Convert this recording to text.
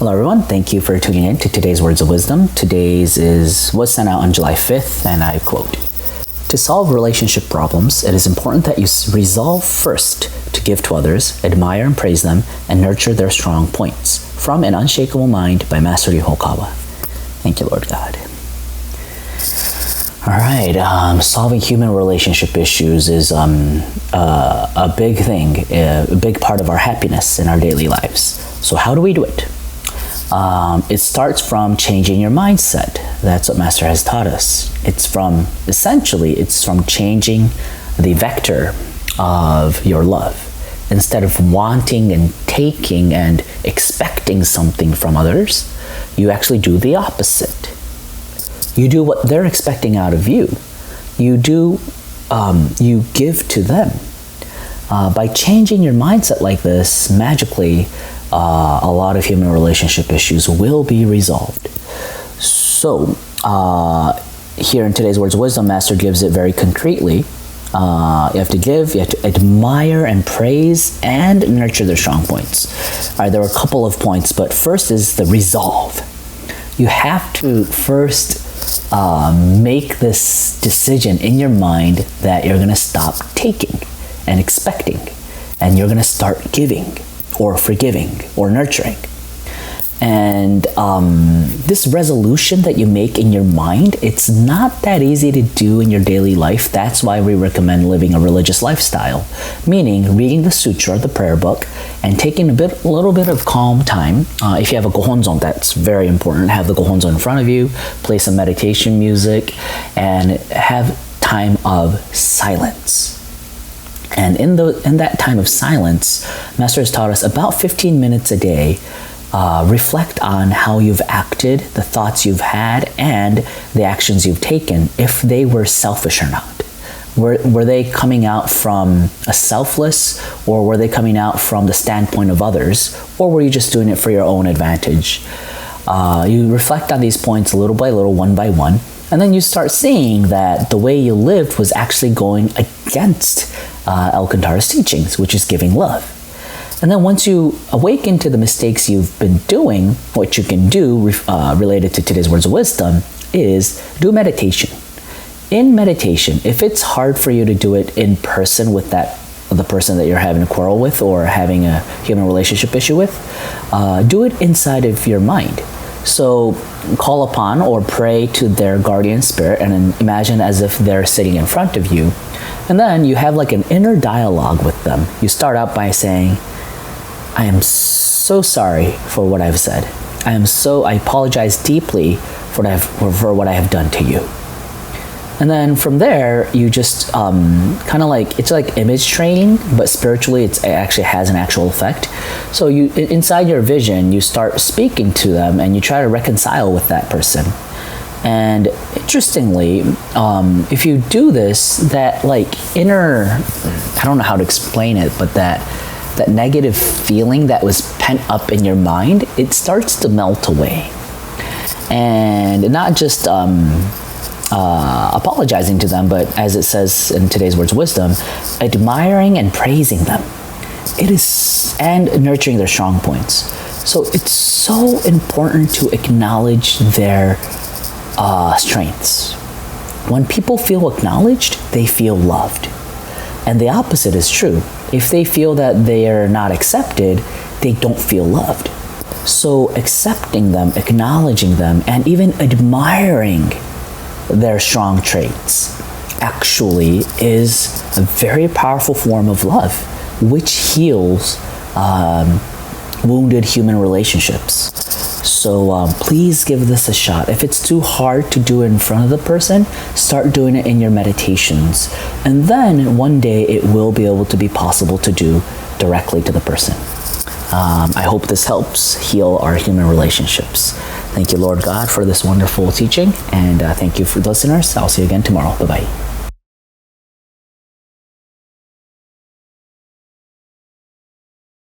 Hello everyone, thank you for tuning in to today's Words of Wisdom. Was sent out on July 5th, and I quote, "To solve relationship problems, it is important that you resolve first to give to others, admire and praise them, and nurture their strong points." From An Unshakable Mind by Master Ryuho Okawa. Thank you, Lord God. All right, solving human relationship issues is a big thing, a big part of our happiness in our daily lives. So how do we do it? It starts from changing your mindset. That's what Master has taught us. It's from changing the vector of your love. Instead of wanting and taking and expecting something from others, you actually do the opposite. You do what they're expecting out of you. You give to them. By changing your mindset like this, magically, a lot of human relationship issues will be resolved. So, here in today's Words of Wisdom, Master gives it very concretely. You have to admire and praise and nurture their strong points. All right, there are a couple of points, but first is the resolve. You have to first make this decision in your mind that you're going to stop taking and expecting, and you're going to start giving or forgiving or nurturing. And this resolution that you make in your mind, it's not that easy to do in your daily life. That's why we recommend living a religious lifestyle, meaning reading the sutra, the prayer book, and taking a little bit of calm time. If you have a gohonzon, that's very important. Have the gohonzon in front of you, play some meditation music, and have time of silence. And in that time of silence, Master has taught us about 15 minutes a day. Reflect on how you've acted, the thoughts you've had, and the actions you've taken, if they were selfish or not. Were they coming out from a selfless, or were they coming out from the standpoint of others, or were you just doing it for your own advantage? You reflect on these points little by little, one by one, and then you start seeing that the way you lived was actually going against Alcantara's teachings, which is giving love. And then once you awaken to the mistakes you've been doing, what you can do related to today's Words of Wisdom is do meditation. In meditation, if it's hard for you to do it in person with the person that you're having a quarrel with or having a human relationship issue with, do it inside of your mind. So call upon or pray to their guardian spirit and imagine as if they're sitting in front of you. And then you have like an inner dialogue with them. You start out by saying, "I am so sorry for what I've said. I apologize deeply for what I have done to you." And then from there, you just it's like image training, but spiritually, it actually has an actual effect. So inside your vision, you start speaking to them, and you try to reconcile with that person. And interestingly, if you do this, that inner, I don't know how to explain it, but that negative feeling that was pent up in your mind, it starts to melt away. And not just apologizing to them, but as it says in today's Words of Wisdom, admiring and praising them. And nurturing their strong points. So it's so important to acknowledge their strengths. When people feel acknowledged, they feel loved. And the opposite is true. If they feel that they are not accepted, they don't feel loved. So accepting them, acknowledging them, and even admiring their strong traits actually is a very powerful form of love, which heals wounded human relationships. So please give this a shot. If it's too hard to do it in front of the person, start doing it in your meditations. And then one day it will be able to be possible to do directly to the person. I hope this helps heal our human relationships. Thank you, Lord God, for this wonderful teaching. And thank you for listeners. I'll see you again tomorrow. Bye-bye.